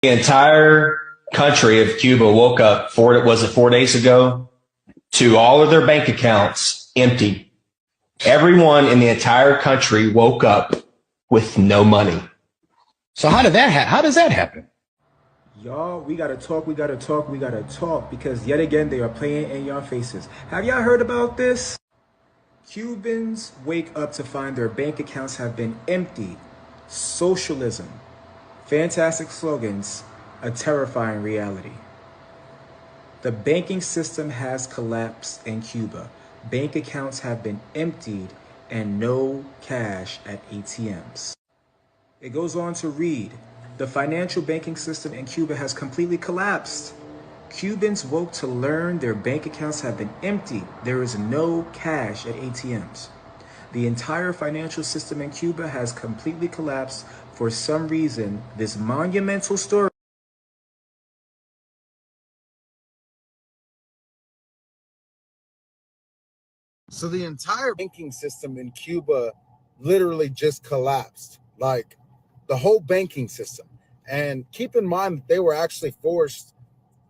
The entire country of Cuba woke up 4 days ago to all of their bank accounts empty. Everyone in the entire country woke up with no money. So how does that happen? Y'all, we gotta talk, we gotta talk because yet again they are playing in your faces. Have y'all heard about this? Cubans wake up to find their bank accounts have been emptied. Socialism. Fantastic slogans, a terrifying reality. The banking system has collapsed in Cuba. Bank accounts have been emptied and no cash at ATMs. It goes on to read, the financial banking system in Cuba has completely collapsed. Cubans woke to learn their bank accounts have been emptied. There is no cash at ATMs. The entire financial system in Cuba has completely collapsed. For some reason, this monumental story. So the entire banking system in Cuba literally just collapsed, like the whole banking system. And keep in mind that they were actually forced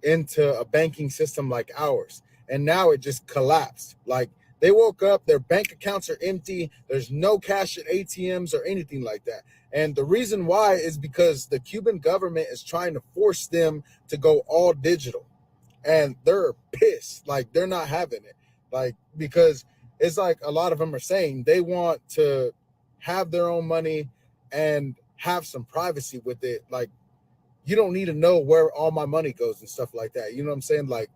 into a banking system like ours. And now it just collapsed. Like they woke up, their bank accounts are empty. There's no cash at ATMs or anything like that. And the reason why is because the Cuban government is trying to force them to go all digital. And they're pissed. Like they're not having it. Like, because it's like a lot of them are saying they want to have their own money and have some privacy with it. Like, you don't need to know where all my money goes and stuff like that. You know what I'm saying? Like,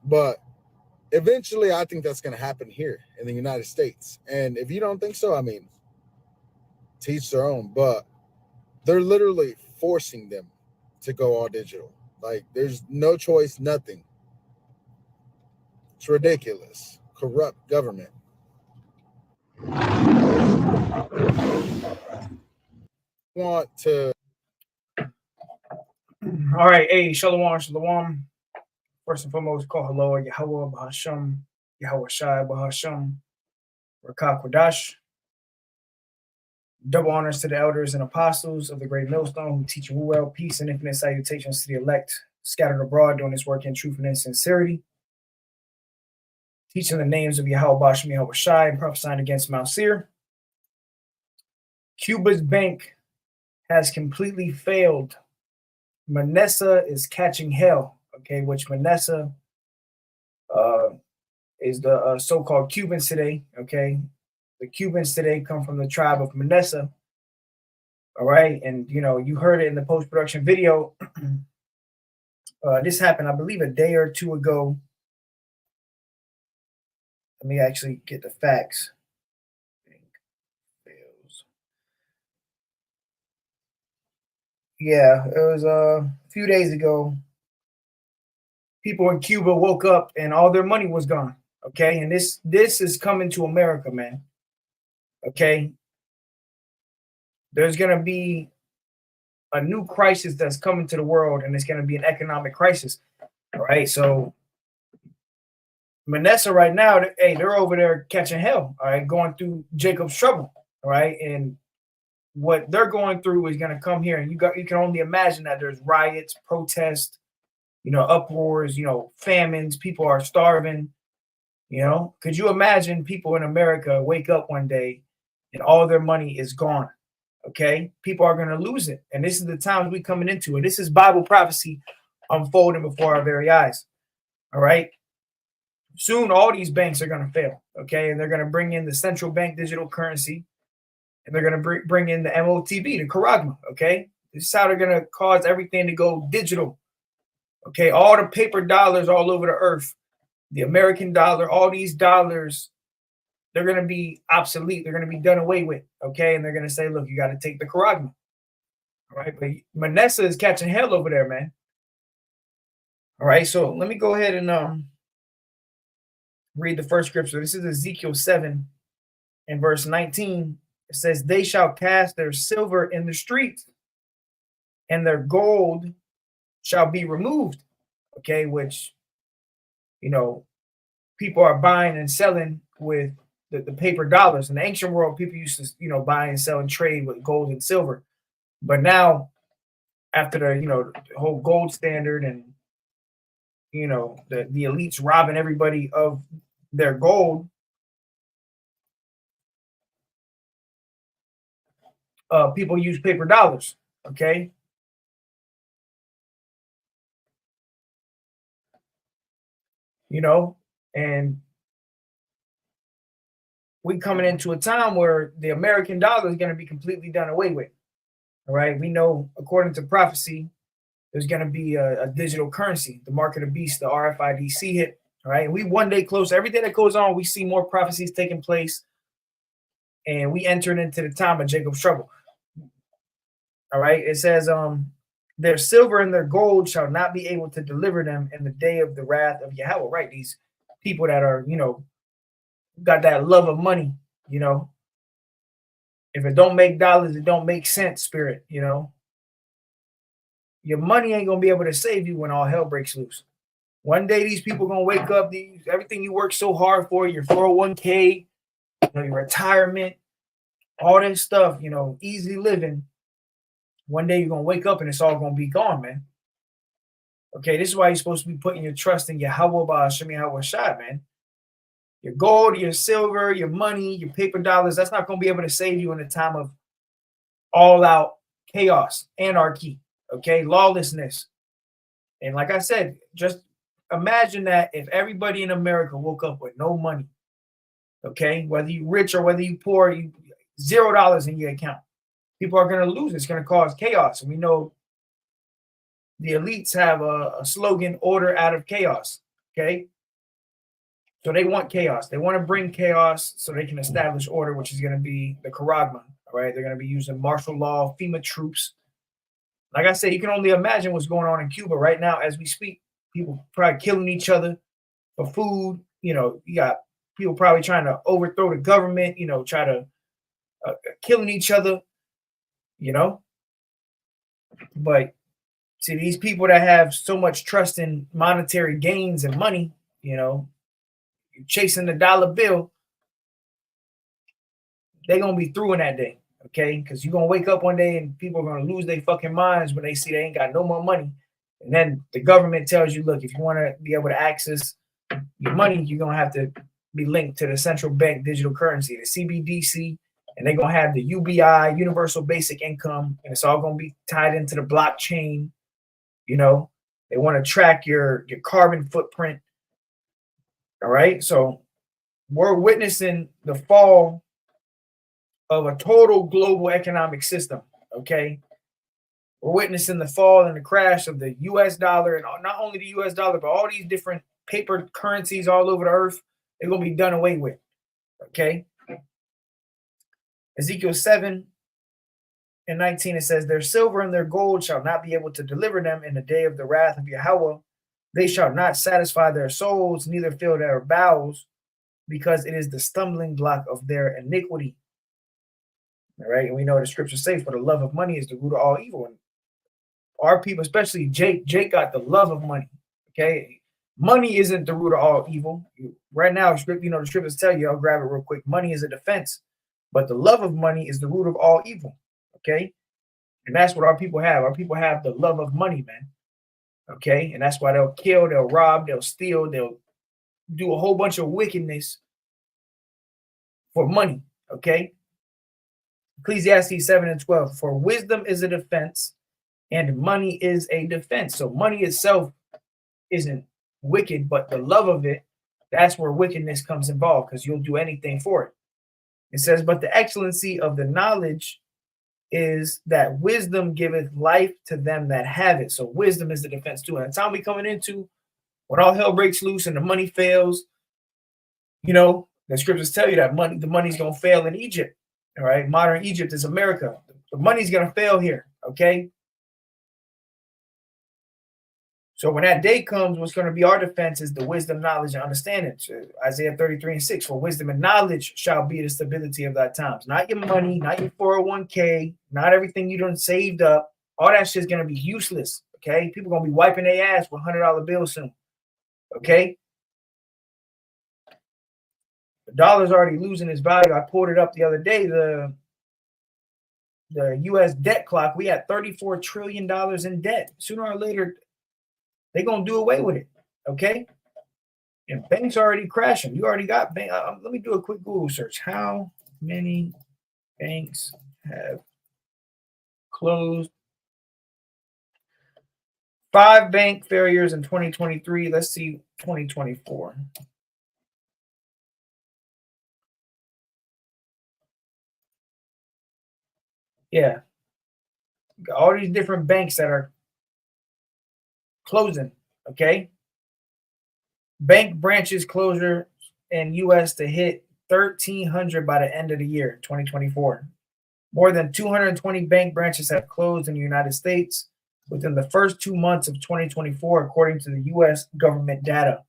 but eventually I think that's going to happen here in the United States. And if you don't think so, I mean, teach their own, but they're literally forcing them to go all digital. Like, there's no choice, nothing. It's ridiculous. Corrupt government. Want to. All right, hey, shalom, shalom. First and foremost, call hello, Yahweh, Bahasham, Yahweh Shai, Bahasham, Rakah Kodash. Double honors to the elders and apostles of the great millstone who teach you well. Peace and infinite salutations to the elect scattered abroad doing this work in truth and in sincerity. Teaching the names of Yahweh Bahasham, Yahweh Shai, and prophesying against Mount Seir. Cuba's bank has completely failed. Manasseh is catching hell, okay, which Manasseh is the so-called Cubans today, okay? The Cubans today come from the tribe of Manasseh, all right? And, you know, you heard it in the post-production video. This happened, I believe, a day or two ago. Let me actually get the facts. Yeah, it was a few days ago. People in Cuba woke up and all their money was gone. Okay, and this is coming to America, man. Okay, there's gonna be a new crisis that's coming to the world, and it's gonna be an economic crisis. All right, so Manasseh right now, hey, they're over there catching hell. All right, going through Jacob's trouble. All right, and what they're going through is gonna come here, and you can only imagine that there's riots, protests, you know, uproars, you know, famines. People are starving. You know, could you imagine people in America wake up one day and all their money is gone? Okay, people are going to lose it, and this is the times we coming into it. This is Bible prophecy unfolding before our very eyes. All right, soon all these banks are going to fail. Okay, and they're going to bring in the central bank digital currency, and they're going to bring in the MOTB, the Charagma. Okay, this is how they're going to cause everything to go digital. Okay, all the paper dollars all over the earth. The American dollar, all these dollars, they're going to be obsolete. They're going to be done away with, okay? And they're going to say, look, you got to take the Charagma, all right? But Manasseh is catching hell over there, man. All right, so let me go ahead and read the first scripture. This is Ezekiel 7 and verse 19. It says, they shall cast their silver in the streets, and their gold shall be removed, okay? Which, you know, people are buying and selling with the paper dollars. In the ancient world, people used to, you know, buy and sell and trade with gold and silver. But now after the whole gold standard and the elites robbing everybody of their gold. People use paper dollars. Okay. And we coming into a time where the American dollar is going to be completely done away with. All right. We know, according to prophecy, there's going to be a digital currency, the mark of the beast, the RFID hit. All right. And we one day close. Every day that goes on, we see more prophecies taking place. And we entered into the time of Jacob's trouble. All right. It says, their silver and their gold shall not be able to deliver them in the day of the wrath of Yahweh. Right. These people that are, got that love of money, if it don't make dollars, it don't make sense, spirit, your money ain't going to be able to save you when all hell breaks loose. One day, these people going to wake up, everything you work so hard for, your 401k, your retirement, all this stuff, easy living. One day you're going to wake up and it's all going to be gone, man. Okay, this is why you're supposed to be putting your trust in Yahweh Ba'ashem Yahweh Shai, man. Your gold, your silver, your money, your paper dollars, that's not going to be able to save you in a time of all-out chaos, anarchy, okay, lawlessness. And like I said, just imagine that if everybody in America woke up with no money, okay, whether you're rich or whether you're poor, you $0 in your account. People are going to lose. It's going to cause chaos. And we know the elites have a slogan, order out of chaos. Okay. So they want chaos. They want to bring chaos so they can establish order, which is going to be the Karagma. All right. They're going to be using martial law, FEMA troops. Like I said, you can only imagine what's going on in Cuba right now as we speak. People probably killing each other for food. You got people probably trying to overthrow the government, try to killing each other. But see, these people that have so much trust in monetary gains and money, you're chasing the dollar bill, they're going to be through in that day, okay? Because you're going to wake up one day and people are going to lose their fucking minds when they see they ain't got no more money. And then the government tells you, look, if you want to be able to access your money, you're going to have to be linked to the central bank digital currency, the CBDC. And they're going to have the UBI, Universal Basic Income, and it's all going to be tied into the blockchain. They want to track your carbon footprint. All right. So we're witnessing the fall of a total global economic system. Okay. We're witnessing the fall and the crash of the US dollar, and not only the US dollar, but all these different paper currencies all over the earth. They're going to be done away with. Okay. Ezekiel 7:19, it says, their silver and their gold shall not be able to deliver them in the day of the wrath of Yahweh. They shall not satisfy their souls, neither fill their bowels, because it is the stumbling block of their iniquity. All right. And we know the scripture says, for the love of money is the root of all evil. And our people, especially Jake got the love of money. Okay. Money isn't the root of all evil. Right now, the scriptures tell you, I'll grab it real quick. Money is a defense. But the love of money is the root of all evil, okay? And that's what our people have. Our people have the love of money, man, okay? And that's why they'll kill, they'll rob, they'll steal, they'll do a whole bunch of wickedness for money, okay? Ecclesiastes 7:12, for wisdom is a defense and money is a defense. So money itself isn't wicked, but the love of it, that's where wickedness comes involved, because you'll do anything for it. It says, but the excellency of the knowledge is that wisdom giveth life to them that have it. So wisdom is the defense too. And the time we coming into, when all hell breaks loose and the money fails, the scriptures tell you that the money's going to fail in Egypt. All right. Modern Egypt is America. The money's going to fail here. Okay. So when that day comes, what's going to be our defense is the wisdom, knowledge, and understanding. So Isaiah 33:6, for wisdom and knowledge shall be the stability of thy times. Not your money, not your 401k, not everything you done saved up. All that shit's going to be useless, okay? People going to be wiping their ass with $100 bills soon, okay? The dollar's already losing its value. I pulled it up the other day. the U.S. debt clock, we had $34 trillion in debt. Sooner or later, they're going to do away with it, okay? And banks are already crashing. You already got bank. Let me do a quick Google search. How many banks have closed? 5 bank failures in 2023. Let's see 2024. Yeah. Got all these different banks that are closing, okay? Bank branches closure in U.S. to hit 1,300 by the end of the year, 2024. More than 220 bank branches have closed in the United States within the first 2 months of 2024, according to the U.S. government data.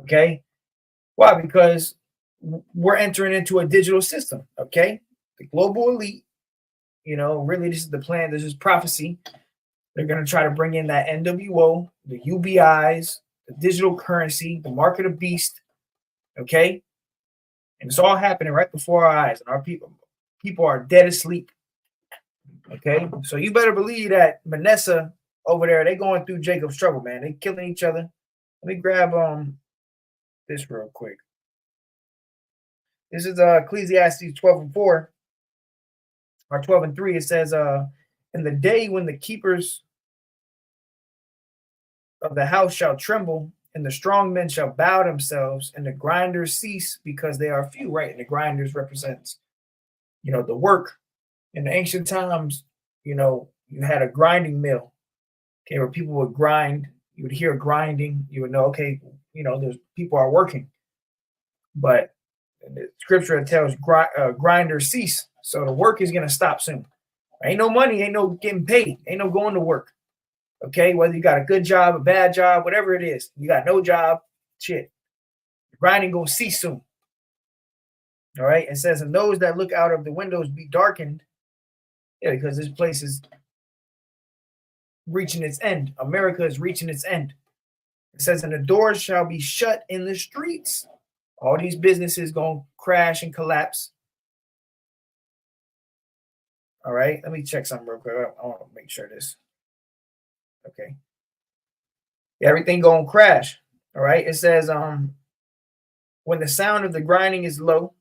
Okay? Why? Because we're entering into a digital system, okay? The global elite, really this is the plan, this is prophecy. They're going to try to bring in that NWO, the UBIs, the digital currency, the market of beast, okay? And it's all happening right before our eyes, and our people are dead asleep, okay? So you better believe that Manasseh over there, they going through Jacob's trouble, man. They killing each other. Let me grab this real quick. This is Ecclesiastes 12:4 or 12:3. It says, in the day when the keepers of the house shall tremble, and the strong men shall bow themselves, and the grinders cease because they are few, right? And the grinders represents, the work. In the ancient times, you had a grinding mill, okay, where people would grind. You would hear grinding. You would know, okay, there's people are working. But the scripture tells grinders cease. So the work is going to stop soon. Ain't no money, ain't no getting paid, ain't no going to work. Okay, whether you got a good job, a bad job, whatever it is, you got no job, shit. Grinding gonna cease soon. All right, it says, and those that look out of the windows be darkened. Yeah, because this place is reaching its end. America is reaching its end. It says, and the doors shall be shut in the streets. All these businesses gonna crash and collapse. All right, let me check something real quick. I want to make sure this. Okay. Everything gonna crash. All right. It says, when the sound of the grinding is low,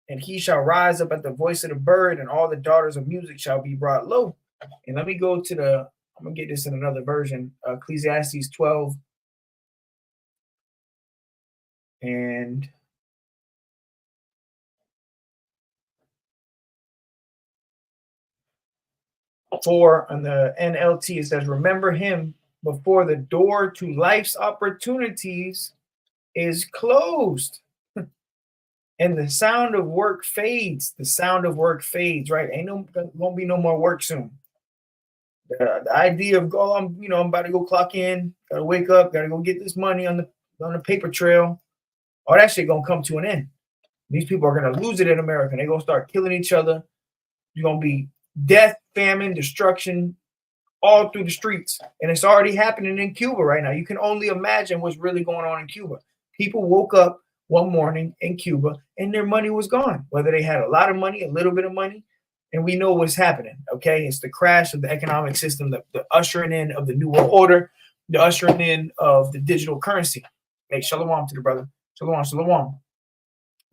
and he shall rise up at the voice of the bird, and all the daughters of music shall be brought low. And let me go to I'm gonna get this in another version, Ecclesiastes 12 and 4 on the NLT. It says, remember him before the door to life's opportunities is closed. And the sound of work fades. The sound of work fades, right? Won't be no more work soon. The idea of I'm about to go clock in, gotta wake up, gotta go get this money on the paper trail. All that shit gonna come to an end. These people are gonna lose it in America. They're gonna start killing each other. You're gonna be death, famine, destruction, all through the streets. And it's already happening in Cuba right now. You can only imagine what's really going on in Cuba. People woke up one morning in Cuba and their money was gone, whether they had a lot of money, a little bit of money. And we know what's happening, okay? It's the crash of the economic system, the ushering in of the New World Order, the ushering in of the digital currency. Hey, shalom to the brother. Shalom.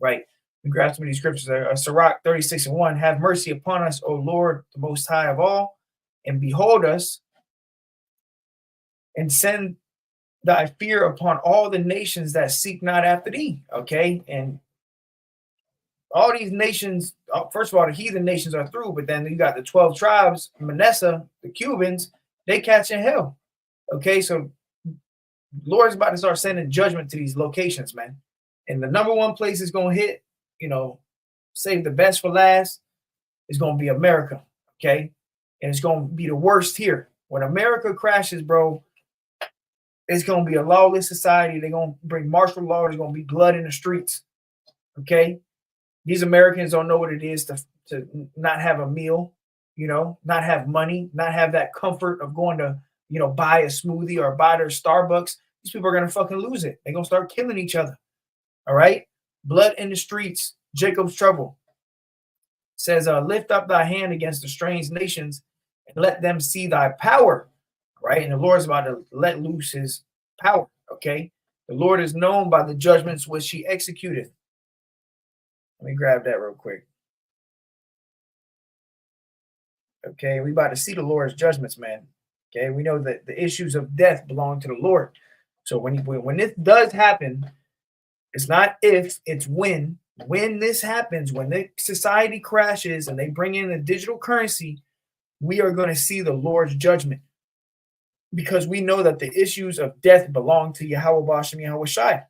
Right. We grab some of these scriptures. Sirach 36:1. Have mercy upon us, O Lord, the Most High of all, and behold us, and send thy fear upon all the nations that seek not after thee. Okay. And all these nations, first of all, the heathen nations are through, but then you got the 12 tribes, Manasseh, the Cubans, they catching hell. Okay, so Lord's about to start sending judgment to these locations, man. And the number one place is going to hit, save the best for last, is going to be America, okay? And it's going to be the worst here. When America crashes, bro, it's going to be a lawless society. They're going to bring martial law. There's going to be blood in the streets, okay? These Americans don't know what it is to not have a meal, not have money, not have that comfort of going to, buy a smoothie or buy their Starbucks. These people are going to fucking lose it. They're going to start killing each other. All right. Blood in the streets, Jacob's trouble. says, lift up thy hand against the strange nations and let them see thy power, right? And the Lord is about to let loose his power, okay? The Lord is known by the judgments which he executeth. Let me grab that real quick. Okay, we about to see the Lord's judgments, man. Okay, we know that the issues of death belong to the Lord. So when this does happen, it's not if, it's when. When this happens, when the society crashes and they bring in a digital currency, we are going to see the Lord's judgment, because we know that the issues of death belong to Yahweh Bashem Yahweh Shai.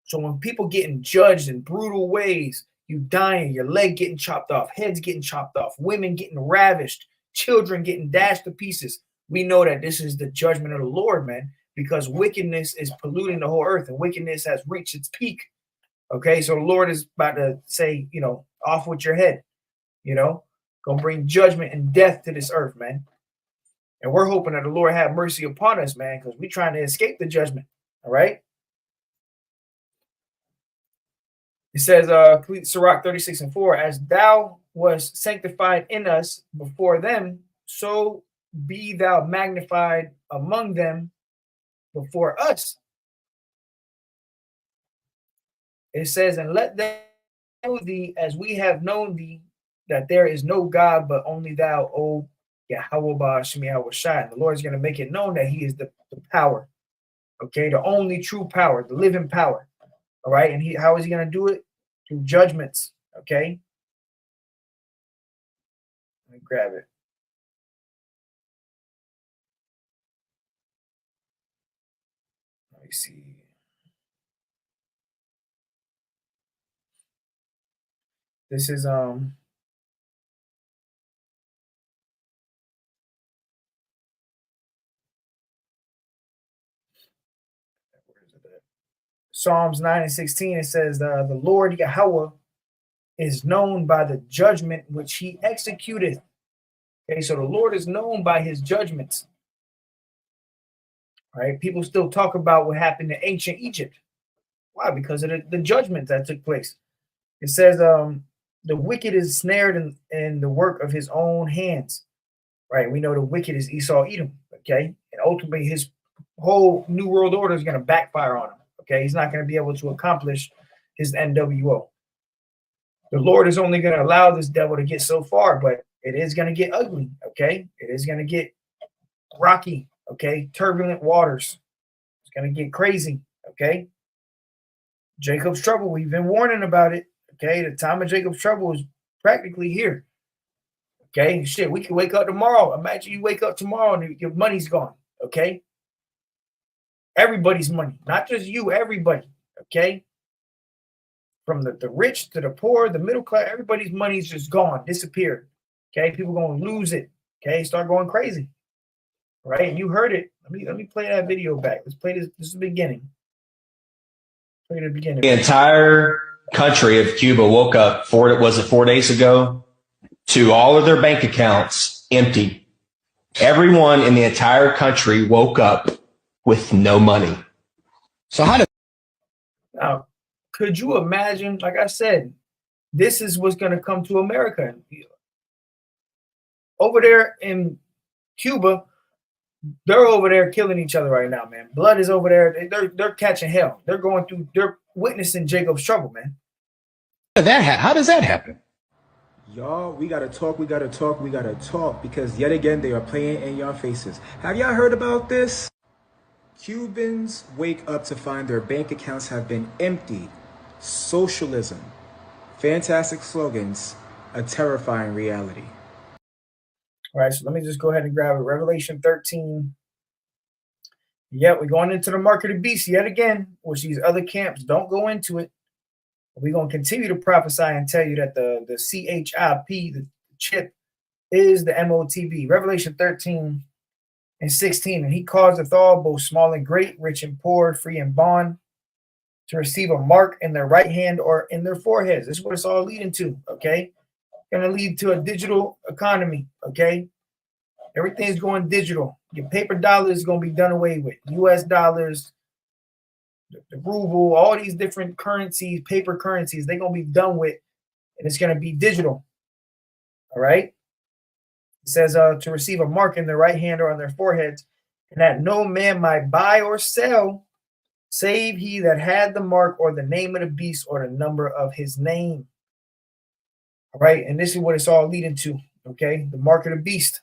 So when people getting judged in brutal ways, you dying, your leg getting chopped off, heads getting chopped off, women getting ravished, children getting dashed to pieces, we know that this is the judgment of the Lord, man, because wickedness is polluting the whole earth and wickedness has reached its peak. Okay, so the Lord is about to say, off with your head, gonna bring judgment and death to this earth, man. And we're hoping that the Lord have mercy upon us, man, because we're trying to escape the judgment. All right. It says, Sirach 36:4, as thou was sanctified in us before them, so be thou magnified among them before us. It says, and let them know thee as we have known thee, that there is no God but only thou, O Yahweh Bashem Yahweh Shai. The Lord is going to make it known that he is the power, okay, the only true power, the living power, all right? And how is he going to do it? Through judgments, okay? Let me grab it. Let me see. This is Psalms 9:16. It says, the Lord Yahweh is known by the judgment which he executeth. Okay, so the Lord is known by his judgments. All right, people still talk about what happened in ancient Egypt. Why? Because of the judgment that took place. It says, the wicked is snared in the work of his own hands. Right, we know the wicked is Esau Edom. Okay, and ultimately his whole new world order is going to backfire on him. Okay, he's not going to be able to accomplish his NWO. The Lord is only going to allow this devil to get so far, but it is going to get ugly. Okay, it is going to get rocky. Okay, turbulent waters. It's going to get crazy. Okay, Jacob's trouble. We've been warning about it. Okay, the time of Jacob's trouble is practically here. Okay, shit, we can wake up tomorrow. Imagine you wake up tomorrow and your money's gone. Okay, everybody's money, not just you, everybody. Okay, from the rich to the poor, the middle class, everybody's money's just gone, disappeared. Okay, people going to lose it. Okay, start going crazy. Right, and you heard it. Let me play that video back. Let's play this. This is the beginning. Play the beginning. The entire country of Cuba woke up 4 days ago to all of their bank accounts empty. Everyone in the entire country woke up with no money. So how did now, could you imagine? Like I said, this is what's going to come to America. Over there in Cuba, they're over there killing each other right now, man. Blood is over there. They're catching hell. They're witnessing Jacob's trouble, man. how does that happen? Y'all, we gotta talk, because yet again, they are playing in your faces. Have y'all heard about this? Cubans wake up to find their bank accounts have been emptied. Socialism. Fantastic slogans, a terrifying reality. All right, so let me just go ahead and grab it. Revelation 13. Yeah, we're going into the mark of the beast yet again, which these other camps don't go into it. We're going to continue to prophesy and tell you that the CHIP, the chip, is the MOTB. Revelation 13:16. And he causeth all, both small and great, rich and poor, free and bond, to receive a mark in their right hand or in their foreheads. This is what it's all leading to, okay? Going to lead to a digital economy, okay? Everything's going digital. Your paper dollar is going to be done away with. US dollars, the ruble, all these different currencies, paper currencies, they're going to be done with, and it's going to be digital. All right. It says to receive a mark in their right hand or on their foreheads, and that no man might buy or sell save he that had the mark or the name of the beast or the number of his name. All right. And this is what it's all leading to. Okay. The mark of the beast,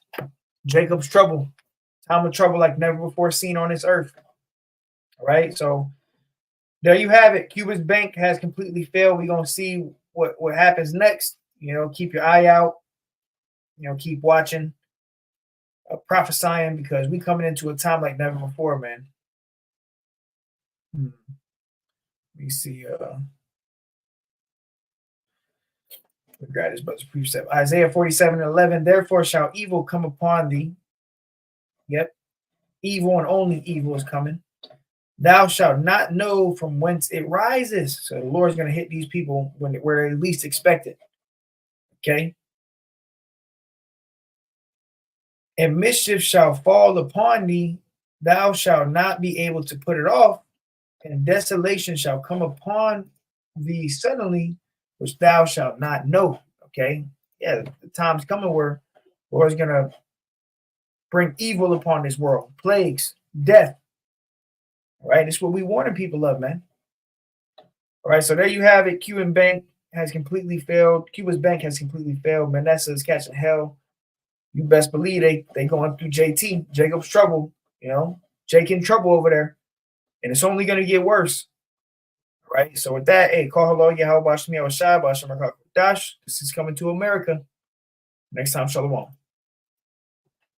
Jacob's trouble, time of trouble like never before seen on this earth. All right. So there you have it. Cuba's bank has completely failed. We're going to see what happens next. Keep your eye out. Keep watching, prophesying, because we coming into a time like never before, man. Let me see. Grab this brother's precept. Isaiah 47:11. Therefore shall evil come upon thee. Yep. Evil and only evil is coming. Thou shalt not know from whence it rises. So the Lord's going to hit these people where they least expect it. Okay. And mischief shall fall upon thee. Thou shalt not be able to put it off. And desolation shall come upon thee suddenly, which thou shalt not know. Okay. Yeah. The time's coming where the Lord's going to bring evil upon this world. Plagues, death. All right, that's what we warning people of, man. All right, so there you have it. Cuban bank has completely failed. Cuba's bank has completely failed. Manasseh is catching hell. You best believe they going through JT, Jacob's trouble. Jake in trouble over there, and it's only going to get worse. All right, so with that, hey, call hello, Yahweh, Bashmi, Awashai, Basham, Dash. This is coming to America. Next time, Shalom.